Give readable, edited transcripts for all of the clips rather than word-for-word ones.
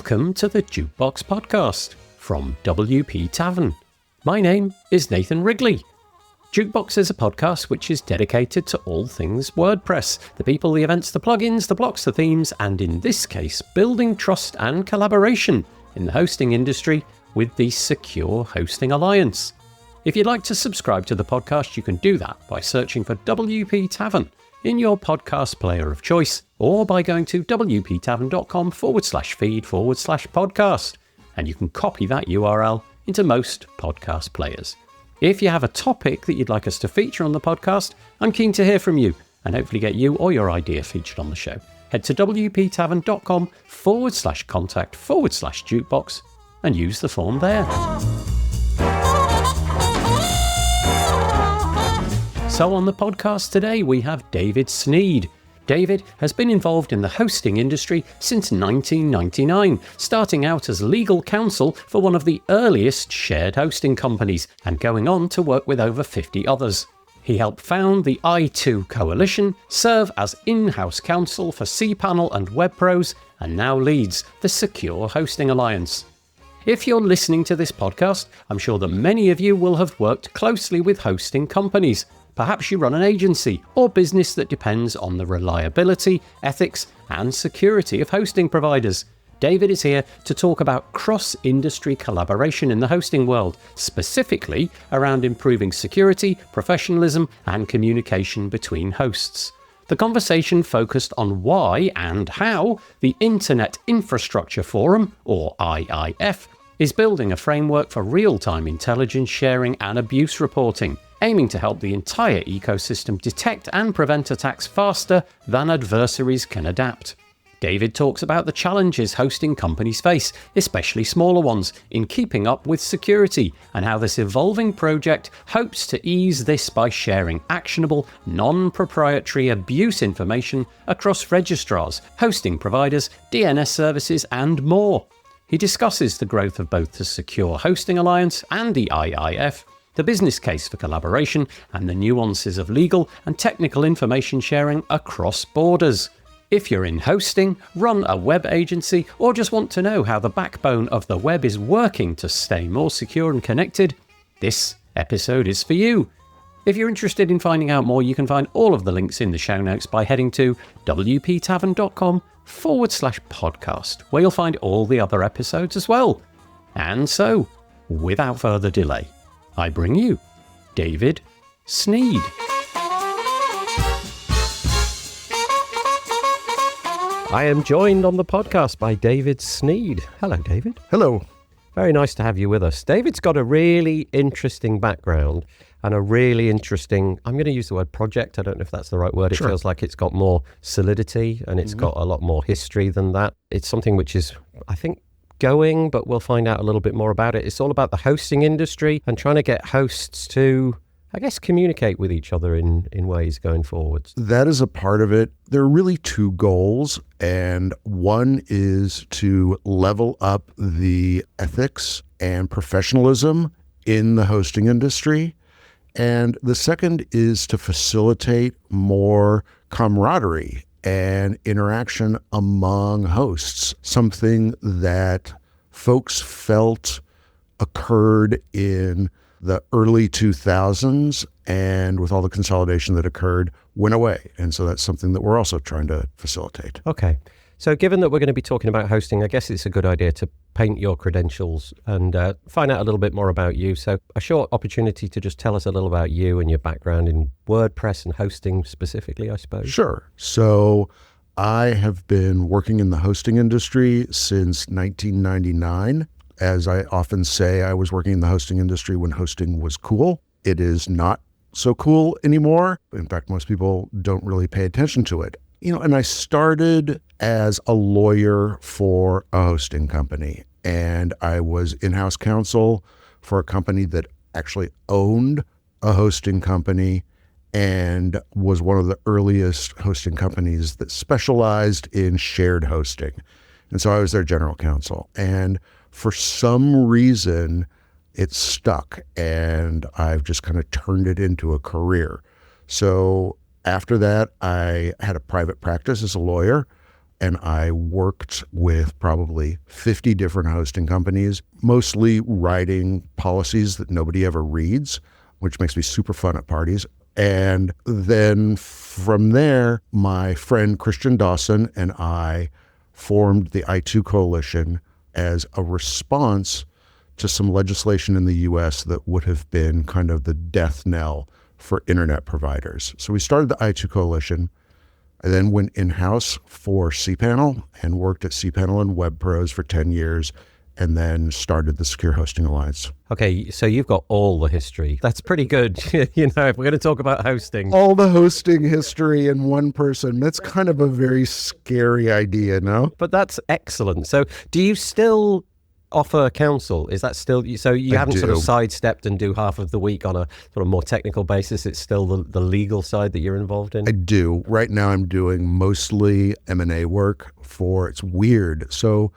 Welcome to the Jukebox Podcast from WP Tavern. My name is Nathan Wrigley. Jukebox is a podcast which is dedicated to all things WordPress, the people, the events, the plugins, the blocks, the themes, and in this case, building trust and collaboration in the hosting industry with the Secure Hosting Alliance. If you'd like to subscribe to the podcast, you can do that by searching for WP Tavern in your podcast player of choice, or by going to wptavern.com/feed/podcast, and you can copy that URL into most podcast players. If you have a topic that you'd like us to feature on the podcast, I'm keen to hear from you and hopefully get you or your idea featured on the show. Head to wptavern.com/contact/jukebox and use the form there. So on the podcast today, we have David Snead. David has been involved in the hosting industry since 1999, starting out as legal counsel for one of the earliest shared hosting companies and going on to work with over 50 others. He helped found the i2 Coalition, serve as in-house counsel for cPanel and WebPros, and now leads the Secure Hosting Alliance. If you're listening to this podcast, I'm sure that many of you will have worked closely with hosting companies. Perhaps you run an agency or business that depends on the reliability, ethics, and security of hosting providers. David is here to talk about cross-industry collaboration in the hosting world, specifically around improving security, professionalism, and communication between hosts. The conversation focused on why and how the Internet Infrastructure Forum, or IIF, is building a framework for real-time intelligence sharing and abuse reporting, aiming to help the entire ecosystem detect and prevent attacks faster than adversaries can adapt. David talks about the challenges hosting companies face, especially smaller ones, in keeping up with security, and how this evolving project hopes to ease this by sharing actionable, non-proprietary abuse information across registrars, hosting providers, DNS services, and more. He discusses the growth of both the Secure Hosting Alliance and the IIF, the business case for collaboration, and the nuances of legal and technical information sharing across borders. If you're in hosting, run a web agency, or just want to know how the backbone of the web is working to stay more secure and connected, this episode is for you. If you're interested in finding out more, you can find all of the links in the show notes by heading to wptavern.com/podcast, where you'll find all the other episodes as well. And so, without further delay, I bring you David Snead. I am joined on the podcast by David Snead. Hello, David. Hello. Very nice to have you with us. David's got a really interesting background and a really interesting, I'm going to use the word project. I don't know if that's the right word. It Sure. feels like it's got more solidity and it's got a lot more history than that. It's something which is, I think, going, but we'll find out a little bit more about it. It's all about the hosting industry and trying to get hosts to, I guess, communicate with each other in ways going forwards. That is a part of it. There are really two goals, and one is to level up the ethics and professionalism in the hosting industry, and the second is to facilitate more camaraderie and interaction among hosts, something that folks felt occurred in the early 2000s, and with all the consolidation that occurred, went away. And so that's something that we're also trying to facilitate. Okay. So given that we're going to be talking about hosting, I guess it's a good idea to paint your credentials and find out a little bit more about you. So a short opportunity to just tell us a little about you and your background in WordPress and hosting specifically, I suppose. Sure. So I have been working in the hosting industry since 1999. As I often say, I was working in the hosting industry when hosting was cool. It is not so cool anymore. In fact, most people don't really pay attention to it. And I started as a lawyer for a hosting company, and I was in-house counsel for a company that actually owned a hosting company and was one of the earliest hosting companies that specialized in shared hosting. And so I was their general counsel. And for some reason, it stuck, and I've just kind of turned it into a career. So after that, I had a private practice as a lawyer, and I worked with probably 50 different hosting companies, mostly writing policies that nobody ever reads, which makes me super fun at parties. And then from there, my friend Christian Dawson and I formed the I2 Coalition as a response to some legislation in the US that would have been kind of the death knell for internet providers. So we started the I2 Coalition. I then went in-house for cPanel and worked at cPanel and WebPros for 10 years, and then started the Secure Hosting Alliance. Okay, so you've got all the history. That's pretty good. If we're going to talk about hosting. All the hosting history in one person. That's kind of a very scary idea, no? But that's excellent. So do you still offer counsel? Is that still, so you haven't sort of sidestepped and do half of the week on a sort of more technical basis? It's still the legal side that you're involved in? I do. Right now I'm doing mostly M&A work it's weird. So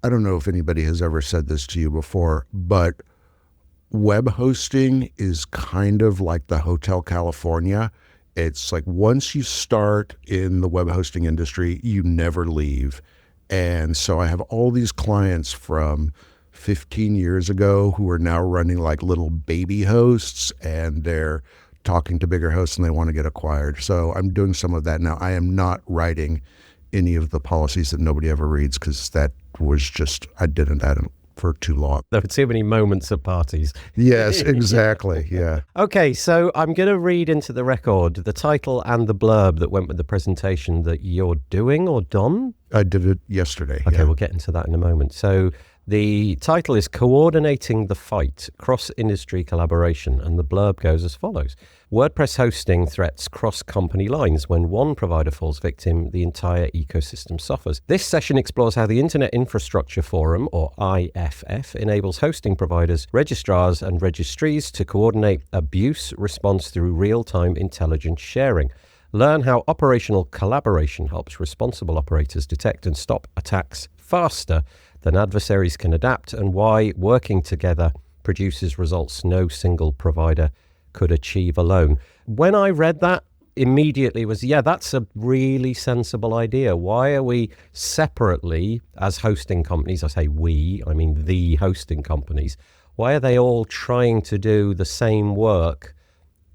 I don't know if anybody has ever said this to you before, but web hosting is kind of like the Hotel California. It's like once you start in the web hosting industry, you never leave. And so I have all these clients from 15 years ago who are now running like little baby hosts, and they're talking to bigger hosts and they want to get acquired. So I'm doing some of that now. I am not writing any of the policies that nobody ever reads, because that was just, I didn't that for too long. There were too many moments at parties. Yes, exactly. Yeah. Okay, so I'm going to read into the record the title and the blurb that went with the presentation that you're doing or done. I did it yesterday. Okay, yeah. We'll get into that in a moment. So the title is Coordinating the Fight, Cross-Industry Collaboration, and the blurb goes as follows. WordPress hosting threats cross-company lines. When one provider falls victim, the entire ecosystem suffers. This session explores how the Internet Infrastructure Forum, or IFF, enables hosting providers, registrars, and registries to coordinate abuse response through real-time intelligence sharing. Learn how operational collaboration helps responsible operators detect and stop attacks faster than adversaries can adapt, and why working together produces results no single provider could achieve alone. When I read that, immediately was, that's a really sensible idea. Why are we separately, as hosting companies, I say we, I mean the hosting companies, why are they all trying to do the same work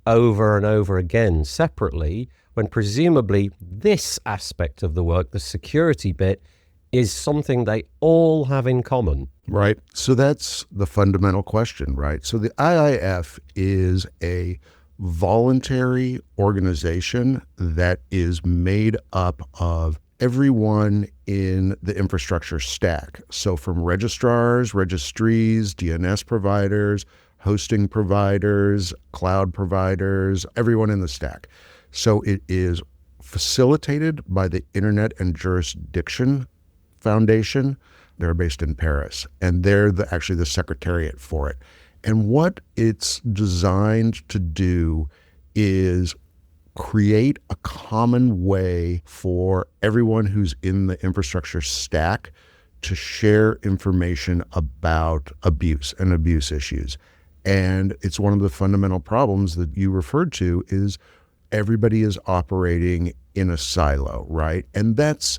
over and over again separately, when presumably this aspect of the work, the security bit, is something they all have in common? Right. So that's the fundamental question, right? So the IIF is a voluntary organization that is made up of everyone in the infrastructure stack. So from registrars, registries, DNS providers, hosting providers, cloud providers, everyone in the stack. So it is facilitated by the Internet and Jurisdiction Foundation. They're based in Paris, and they're actually the secretariat for it. And what it's designed to do is create a common way for everyone who's in the infrastructure stack to share information about abuse and abuse issues. And it's one of the fundamental problems that you referred to is everybody is operating in a silo, right? And that's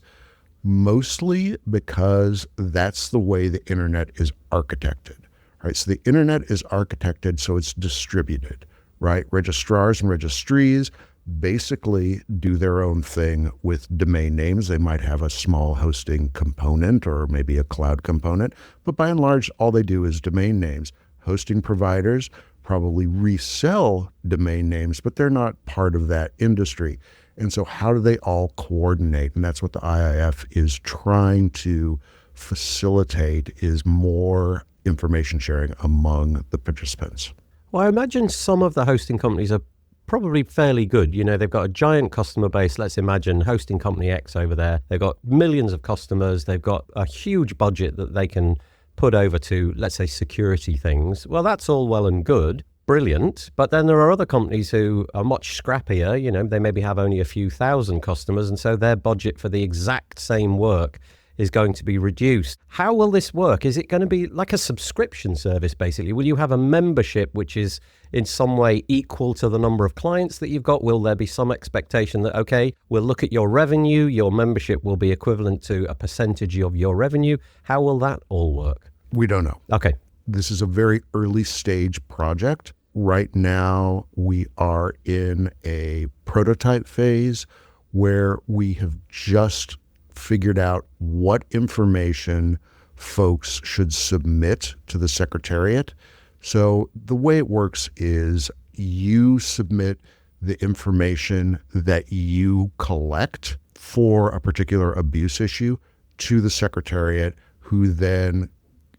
mostly because that's the way the internet is architected, right? So the internet is architected so it's distributed, right? Registrars and registries basically do their own thing with domain names. They might have a small hosting component or maybe a cloud component, but by and large, all they do is domain names. Hosting providers probably resell domain names, but they're not part of that industry. And so how do they all coordinate? And that's what the IIF is trying to facilitate, is more information sharing among the participants. Well, I imagine some of the hosting companies are probably fairly good. They've got a giant customer base. Let's imagine hosting company X over there. They've got millions of customers. They've got a huge budget that they can put over to, let's say, security things. Well, that's all well and good. Brilliant. But then there are other companies who are much scrappier. They maybe have only a few thousand customers, and so their budget for the exact same work is going to be reduced. How will this work? Is it going to be like a subscription service, basically? Will you have a membership which is in some way equal to the number of clients that you've got? Will there be some expectation that, okay, we'll look at your revenue, your membership will be equivalent to a percentage of your revenue? How will that all work? We don't know. Okay. This is a very early stage project. Right now, we are in a prototype phase where we have just figured out what information folks should submit to the Secretariat. So the way it works is you submit the information that you collect for a particular abuse issue to the Secretariat, who then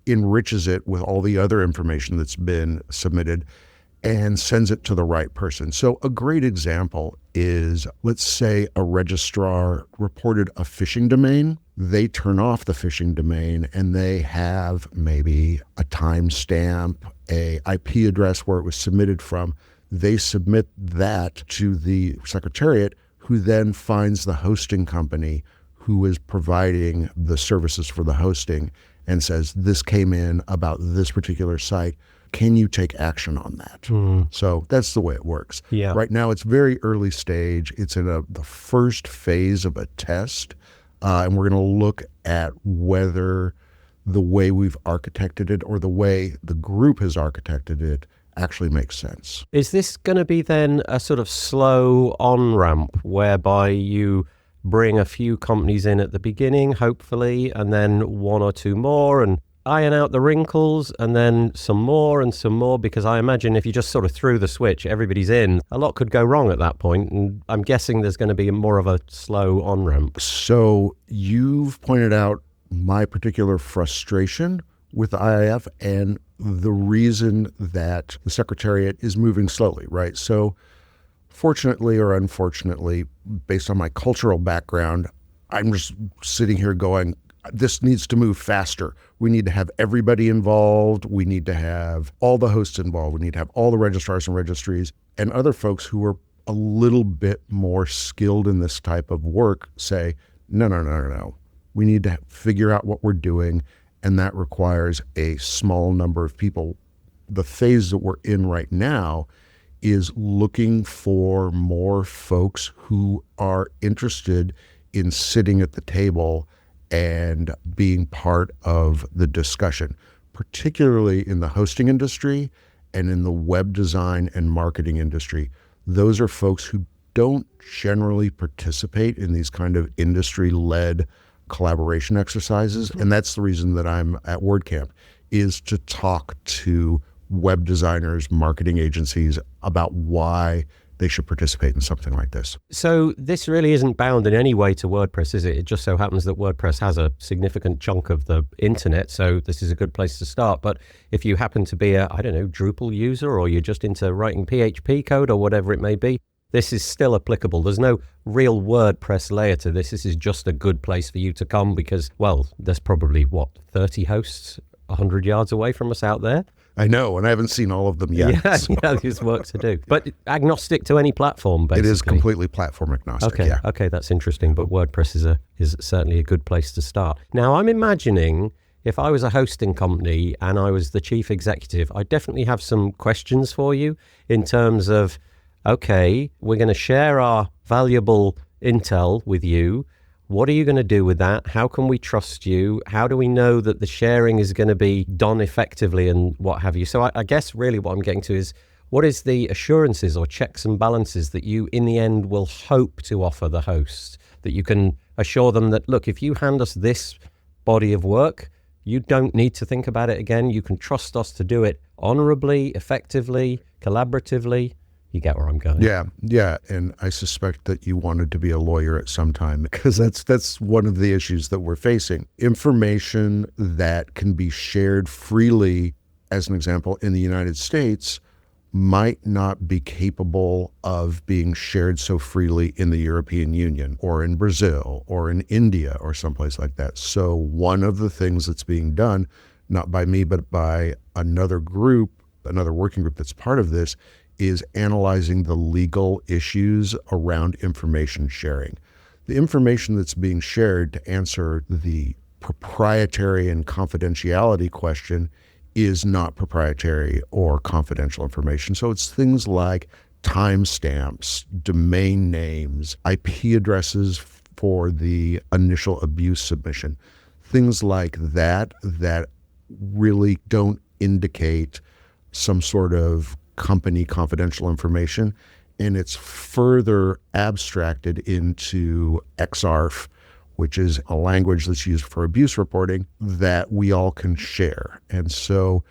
enriches it with all the other information that's been submitted and sends it to the right person. So a great example is, let's say a registrar reported a phishing domain. They turn off the phishing domain and they have maybe a timestamp, a IP address where it was submitted from. They submit that to the Secretariat, who then finds the hosting company who is providing the services for the hosting and says, this came in about this particular site. Can you take action on that? So that's the way it works. Yeah. Right now, it's very early stage. It's in the first phase of a test. And we're going to look at whether the way we've architected it or the way the group has architected it actually makes sense. Is this going to be then a sort of slow on-ramp whereby you bring a few companies in at the beginning, hopefully, and then one or two more, and iron out the wrinkles, and then some more and some more? Because I imagine if you just sort of threw the switch, everybody's in, a lot could go wrong at that point. And I'm guessing there's going to be more of a slow on-ramp. So you've pointed out my particular frustration with the IIF and the reason that the Secretariat is moving slowly, right? So fortunately or unfortunately, based on my cultural background, I'm just sitting here going, this needs to move faster. We need to have everybody involved. We need to have all the hosts involved. We need to have all the registrars and registries, and other folks who are a little bit more skilled in this type of work say, no. We need to figure out what we're doing, and that requires a small number of people. The phase that we're in right now is looking for more folks who are interested in sitting at the table and being part of the discussion, particularly in the hosting industry and in the web design and marketing industry. Those are folks who don't generally participate in these kind of industry-led collaboration exercises. And that's the reason that I'm at WordCamp, is to talk to web designers, marketing agencies about why they should participate in something like this. So this really isn't bound in any way to WordPress, is it? It just so happens that WordPress has a significant chunk of the internet, so this is a good place to start. But if you happen to be a, Drupal user, or you're just into writing PHP code or whatever it may be, this is still applicable. There's no real WordPress layer to this. This is just a good place for you to come because, well, there's probably, 30 hosts 100 yards away from us out there? I know, and I haven't seen all of them yet. Yeah, there's work to do. But agnostic to any platform, basically. It is completely platform agnostic, okay, yeah. Okay, that's interesting. But WordPress is certainly a good place to start. Now, I'm imagining if I was a hosting company and I was the chief executive, I definitely have some questions for you in terms of, okay, we're going to share our valuable intel with you. What are you going to do with that? How can we trust you? How do we know that the sharing is going to be done effectively and what have you? So I guess really what I'm getting to is, what is the assurances or checks and balances that you in the end will hope to offer the host, that you can assure them that, look, if you hand us this body of work, you don't need to think about it again. You can trust us to do it honorably, effectively, collaboratively. You get where I'm going. Yeah. And I suspect that you wanted to be a lawyer at some time, because that's one of the issues that we're facing. Information that can be shared freely, as an example, in the United States, might not be capable of being shared so freely in the European Union or in Brazil or in India or someplace like that. So one of the things that's being done, not by me, but by another group, another working group that's part of this, is analyzing the legal issues around information sharing. The information that's being shared, to answer the proprietary and confidentiality question is not proprietary or confidential information. So it's things like timestamps, domain names, IP addresses for the initial abuse submission, things like that really don't indicate some sort of company confidential information. And it's further abstracted into XARF, which is a language that's used for abuse reporting that we all can share. And so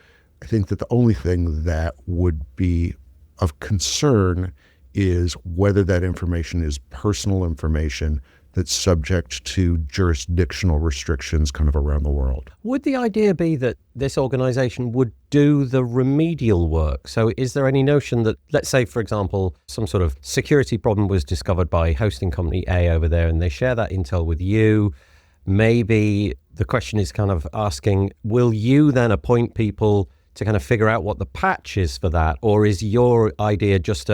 I think that the only thing that would be of concern is whether that information is personal information that's subject to jurisdictional restrictions kind of around the world. Would the idea be that this organization would do the remedial work? So is there any notion that, let's say, for example, some sort of security problem was discovered by hosting company A over there and they share that intel with you? Maybe the question is kind of asking, will you then appoint people to kind of figure out what the patch is for that? Or is your idea just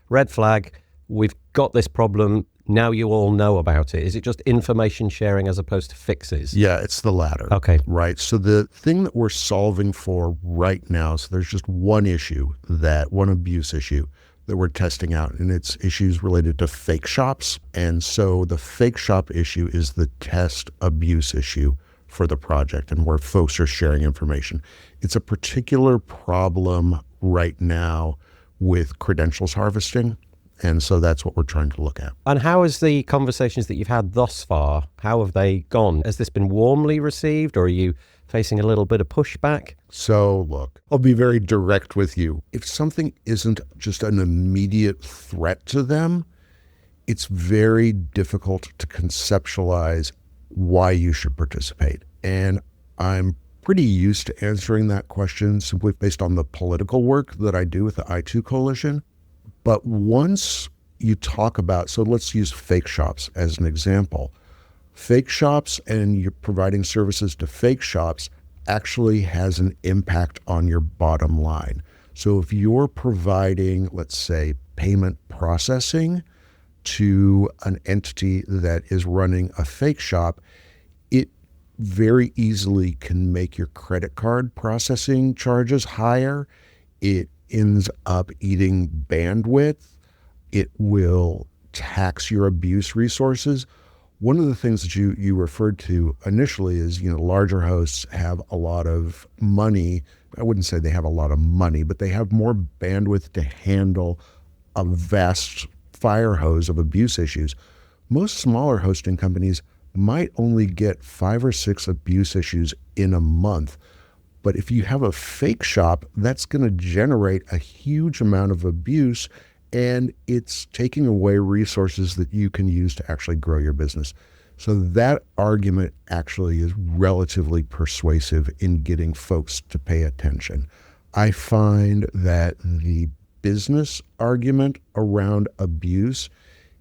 red flag, we've got this problem, now you all know about it? Is it just information sharing as opposed to fixes? Yeah, it's the latter. Okay. Right. So the thing that we're solving for right now, so there's just one abuse issue that we're testing out, and it's issues related to fake shops. And so the fake shop issue is the test abuse issue for the project and where folks are sharing information. It's a particular problem right now with credentials harvesting. And so that's what we're trying to look at. And how has the conversations that you've had thus far, how have they gone? Has this been warmly received, or are you facing a little bit of pushback? So look, I'll be very direct with you. If something isn't just an immediate threat to them, it's very difficult to conceptualize why you should participate. And I'm pretty used to answering that question simply based on the political work that I do with the I2 Coalition. But once you talk about, so let's use fake shops as an example. Fake shops and you're providing services to fake shops actually has an impact on your bottom line. So if you're providing, let's say, payment processing to an entity that is running a fake shop, it very easily can make your credit card processing charges higher. It ends up eating bandwidth. It will tax your abuse resources. One of the things that you referred to initially is, larger hosts have a lot of money. I wouldn't say they have a lot of money, but they have more bandwidth to handle a vast fire hose of abuse issues. Most smaller hosting companies might only get 5 or 6 abuse issues in a month. But if you have a fake shop, that's going to generate a huge amount of abuse, and it's taking away resources that you can use to actually grow your business. So that argument actually is relatively persuasive in getting folks to pay attention. I find that the business argument around abuse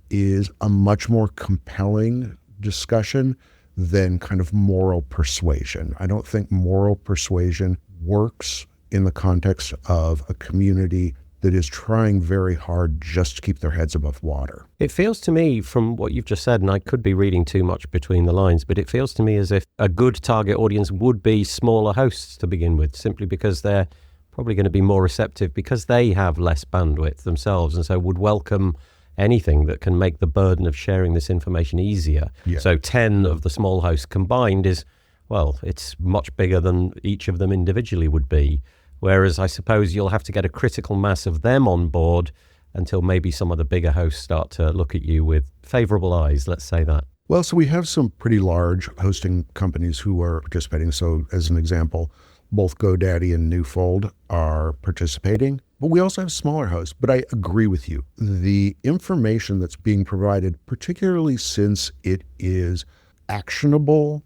is a much more compelling discussion than kind of moral persuasion. I don't think moral persuasion works in the context of a community that is trying very hard just to keep their heads above water. It feels to me from what you've just said, and I could be reading too much between the lines, but it feels to me as if a good target audience would be smaller hosts to begin with, simply because they're probably going to be more receptive because they have less bandwidth themselves, and so would welcome anything that can make the burden of sharing this information easier. Yeah. So 10 of the small hosts combined is, well, it's much bigger than each of them individually would be. Whereas I suppose you'll have to get a critical mass of them on board until maybe some of the bigger hosts start to look at you with favorable eyes, let's say that. Well, so we have some pretty large hosting companies who are participating. So as an example, both GoDaddy and Newfold are participating. But we also have smaller hosts. But I agree with you. The information that's being provided, particularly since it is actionable,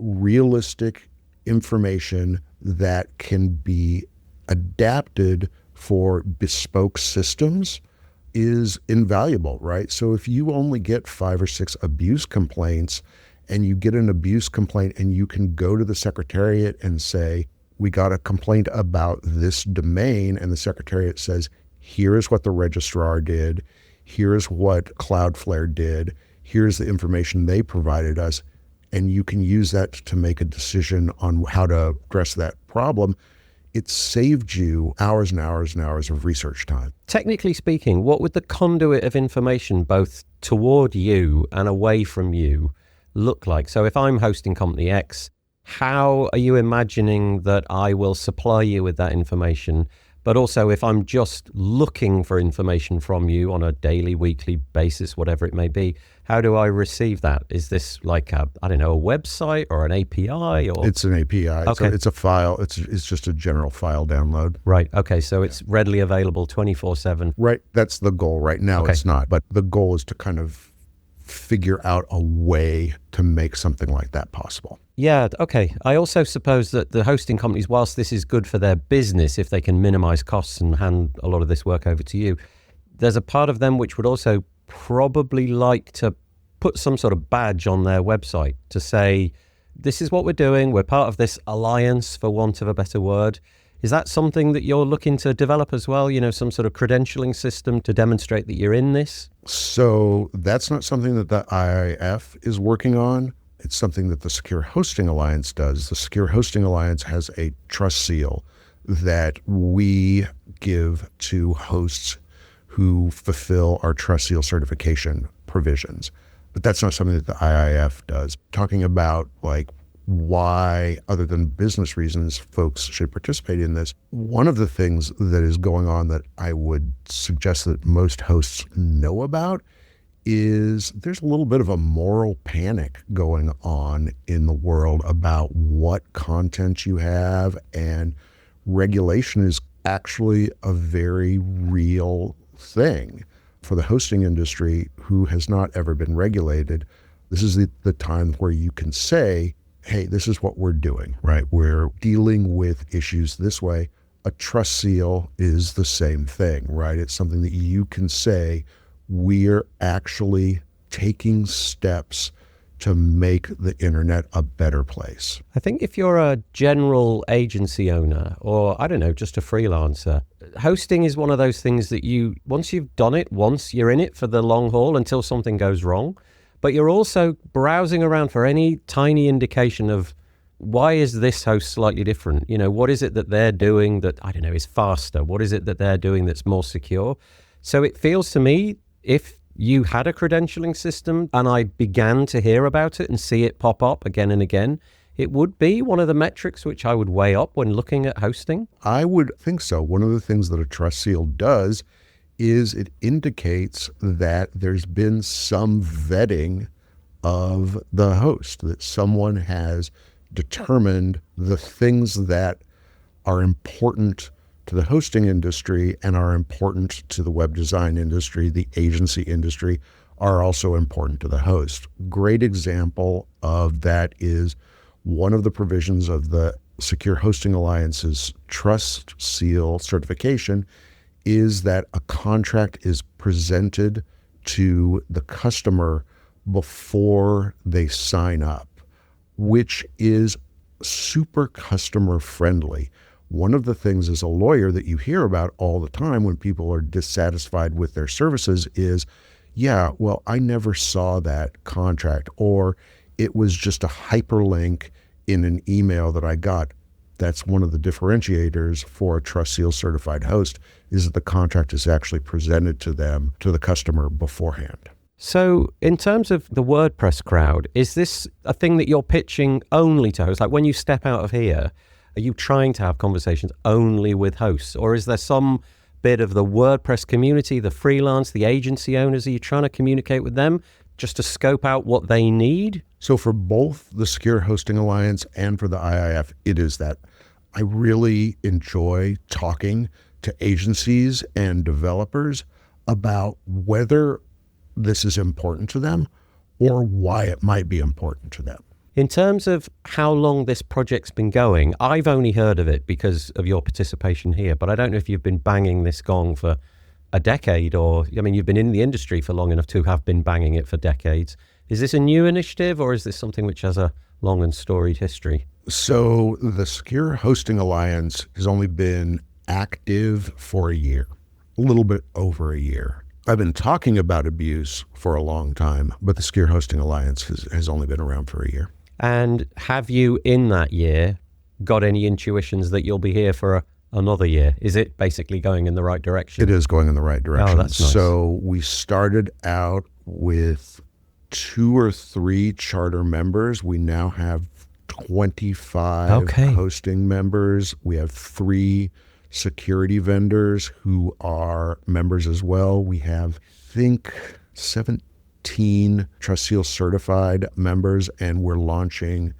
realistic information that can be adapted for bespoke systems, is invaluable, right? So if you only get 5 or 6 abuse complaints and you get an abuse complaint and you can go to the Secretariat and say, we got a complaint about this domain, and the Secretariat says, here's what the registrar did, here's what Cloudflare did, here's the information they provided us, and you can use that to make a decision on how to address that problem, it saved you hours and hours and hours of research time. Technically speaking, what would the conduit of information both toward you and away from you look like? So if I'm hosting company X, how are you imagining that I will supply you with that information? But also, if I'm just looking for information from you on a daily, weekly basis, whatever it may be, how do I receive that? Is this like a website or an API? Or It's an API. Okay. It's a file. It's just a general file download. Right. Okay. So it's readily available 24/7. Right. That's the goal. Right now Okay. it's not. But the goal is to kind of figure out a way to make something like that possible. Yeah, okay. I also suppose that the hosting companies, whilst this is good for their business, if they can minimize costs and hand a lot of this work over to you, there's a part of them which would also probably like to put some sort of badge on their website to say, this is what we're doing. We're part of this alliance, for want of a better word. Is that something that you're looking to develop as well? Some sort of credentialing system to demonstrate that you're in this? So that's not something that the IIF is working on. It's something that the Secure Hosting Alliance does. The Secure Hosting Alliance has a trust seal that we give to hosts who fulfill our trust seal certification provisions. But that's not something that the IIF does. Talking about why, other than business reasons, folks should participate in this. One of the things that is going on that I would suggest that most hosts know about is there's a little bit of a moral panic going on in the world about what content you have, and regulation is actually a very real thing. For the hosting industry, who has not ever been regulated, this is the time where you can say, hey, this is what we're doing, right? We're dealing with issues this way. A trust seal is the same thing, right? It's something that you can say, we're actually taking steps to make the internet a better place. I think if you're a general agency owner or, just a freelancer, hosting is one of those things that once you've done it once, you're in it for the long haul until something goes wrong. But you're also browsing around for any tiny indication of, why is this host slightly different? What is it that they're doing that, is faster? What is it that they're doing that's more secure? So it feels to me, if you had a credentialing system and I began to hear about it and see it pop up again and again, it would be one of the metrics which I would weigh up when looking at hosting. I would think so. One of the things that a trust seal does is it indicates that there's been some vetting of the host, that someone has determined the things that are important to the hosting industry and are important to the web design industry, the agency industry, are also important to the host. Great example of that is one of the provisions of the Secure Hosting Alliance's Trust Seal certification is that a contract is presented to the customer before they sign up, which is super customer friendly. One of the things as a lawyer that you hear about all the time when people are dissatisfied with their services is, I never saw that contract, or it was just a hyperlink in an email that I got. That's one of the differentiators for a Trust Seal certified host, is that the contract is actually presented to them, to the customer, beforehand. So in terms of the WordPress crowd, is this a thing that you're pitching only to hosts? Like when you step out of here, are you trying to have conversations only with hosts? Or is there some bit of the WordPress community, the freelance, the agency owners, are you trying to communicate with them just to scope out what they need? So for both the Secure Hosting Alliance and for the IIF, it is that. I really enjoy talking to agencies and developers about whether this is important to them or why it might be important to them. In terms of how long this project's been going, I've only heard of it because of your participation here, but I don't know if you've been banging this gong for a decade you've been in the industry for long enough to have been banging it for decades. Is this a new initiative or is this something which has a long and storied history? So the Secure Hosting Alliance has only been active for a year, a little bit over a year. I've been talking about abuse for a long time, but the Secure Hosting Alliance has only been around for a year. And have you, in that year, got any intuitions that you'll be here for another year? Is it basically going in the right direction? It is going in the right direction. Oh, that's nice. So we started out with 2 or 3 charter members. We now have 25 hosting members. We have 3 security vendors who are members as well. We have, I think, 17 Trust Seal certified members, and we're launching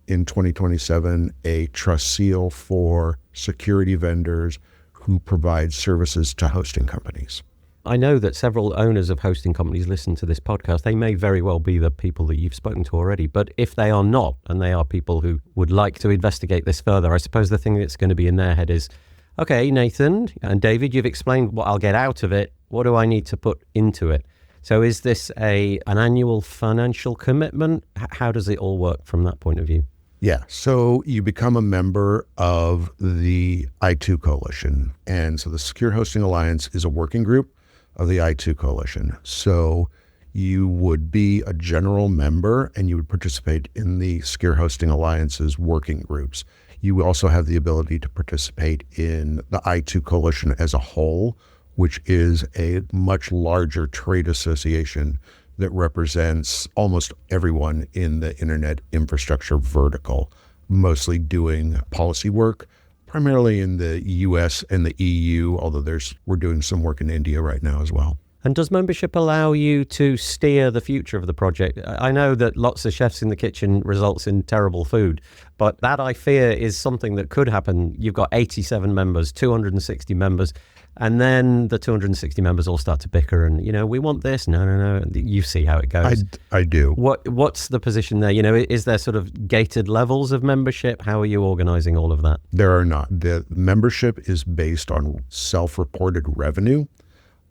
in 2027 a Trust Seal for security vendors who provide services to hosting companies. I know that several owners of hosting companies listen to this podcast. They may very well be the people that you've spoken to already, but if they are not, and they are people who would like to investigate this further, I suppose the thing that's going to be in their head is, okay, Nathan and David, you've explained what I'll get out of it. What do I need to put into it? So is this an annual financial commitment? How does it all work from that point of view? Yeah, so you become a member of the I2 Coalition. And so the Secure Hosting Alliance is a working group of the I2 Coalition. So you would be a general member and you would participate in the Secure Hosting Alliance's working groups. You also have the ability to participate in the I2 Coalition as a whole, which is a much larger trade association that represents almost everyone in the internet infrastructure vertical, mostly doing policy work, primarily in the US and the EU, although we're doing some work in India right now as well. And does membership allow you to steer the future of the project? I know that lots of chefs in the kitchen results in terrible food, but that, I fear, is something that could happen. You've got 87 members, 260 members, and then the 260 members all start to bicker and, we want this. No. You see how it goes. I do. What's the position there? Is there sort of gated levels of membership? How are you organizing all of that? There are not. The membership is based on self-reported revenue.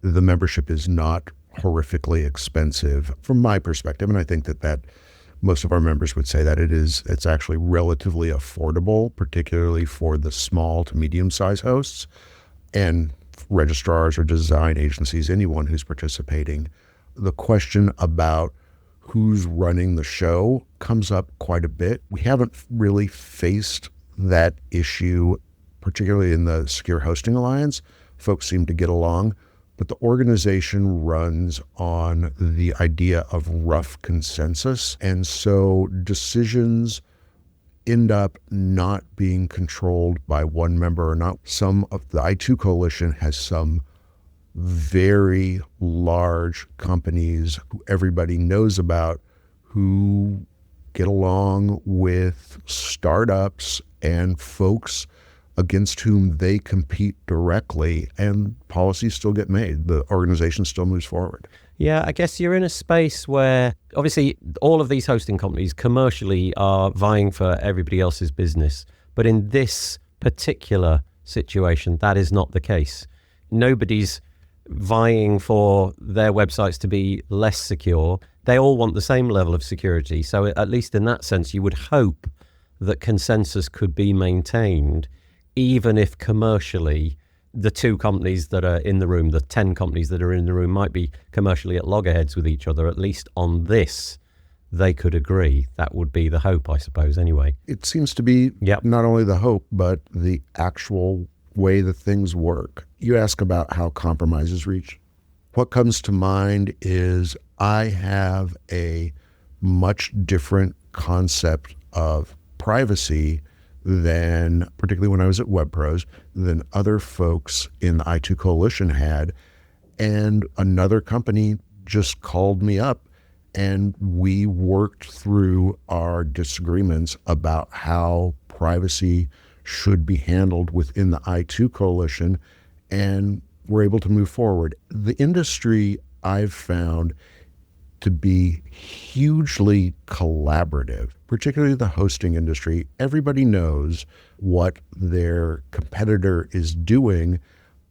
The membership is not horrifically expensive from my perspective. And I think that most of our members would say that it's actually relatively affordable, particularly for the small to medium-sized hosts and registrars or design agencies, anyone who's participating. The question about who's running the show comes up quite a bit. We haven't really faced that issue, particularly in the Secure Hosting Alliance. Folks seem to get along, but the organization runs on the idea of rough consensus. And so decisions end up not being controlled by one member or not. Some of the I2 Coalition has some very large companies who everybody knows about who get along with startups and folks against whom they compete directly, and policies still get made. The organization still moves forward. Yeah, I guess you're in a space where obviously all of these hosting companies commercially are vying for everybody else's business. But in this particular situation, that is not the case. Nobody's vying for their websites to be less secure. They all want the same level of security. So at least in that sense, you would hope that consensus could be maintained, even if commercially the 2 companies that are in the room, the 10 companies that are in the room might be commercially at loggerheads with each other. At least on this, they could agree. That would be the hope, I suppose, anyway. It seems to be not only the hope, but the actual way that things work. You ask about how compromises reach. What comes to mind is I have a much different concept of privacy than, particularly when I was at WebPros, than other folks in the I2 Coalition had. And another company just called me up and we worked through our disagreements about how privacy should be handled within the I2 Coalition, and we're able to move forward. The industry I've found to be hugely collaborative, particularly the hosting industry. Everybody knows what their competitor is doing,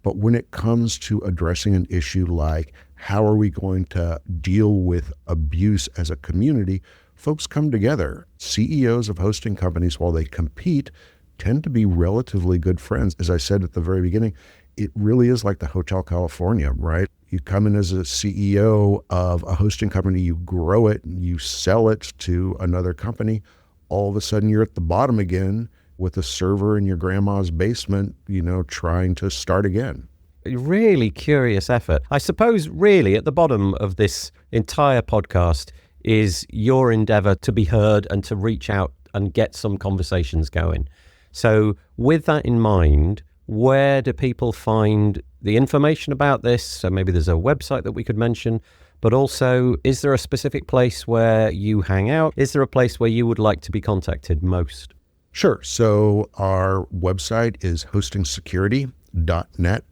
but when it comes to addressing an issue like how are we going to deal with abuse as a community, folks come together. CEOs of hosting companies, while they compete, tend to be relatively good friends. As I said at the very beginning, it really is like the Hotel California, right? You come in as a CEO of a hosting company, you grow it, you sell it to another company. all of a sudden you're at the bottom again with a server in your grandma's basement, trying to start again. Really curious effort. I suppose really at the bottom of this entire podcast is your endeavor to be heard and to reach out and get some conversations going. So with that in mind, where do people find the information about this? So maybe there's a website that we could mention, but also is there a specific place where you hang out? Is there a place where you would like to be contacted most? Sure. So our website is hostingsecurity.net.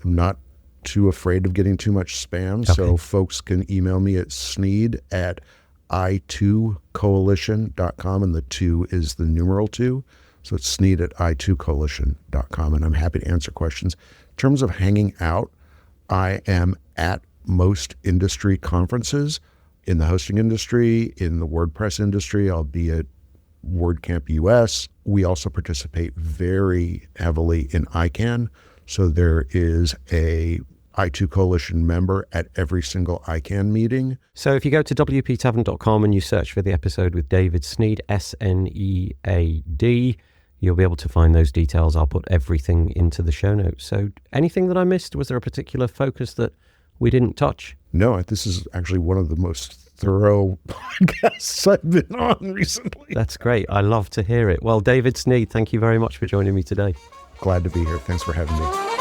I'm not too afraid of getting too much spam, Okay. so folks can email me at Snead at i2coalition.com, and the 2 is the numeral 2. So it's Snead at i2coalition.com, and I'm happy to answer questions. In terms of hanging out, I am at most industry conferences in the hosting industry, in the WordPress industry. I'll be at WordCamp US. We also participate very heavily in ICANN. So there is a i2 Coalition member at every single ICANN meeting. So if you go to wptavern.com and you search for the episode with David Snead, Snead, you'll be able to find those details. I'll put everything into the show notes. So anything that I missed? Was there a particular focus that we didn't touch? No, this is actually one of the most thorough podcasts I've been on recently. That's great. I love to hear it. Well, David Snead, thank you very much for joining me today. Glad to be here. Thanks for having me.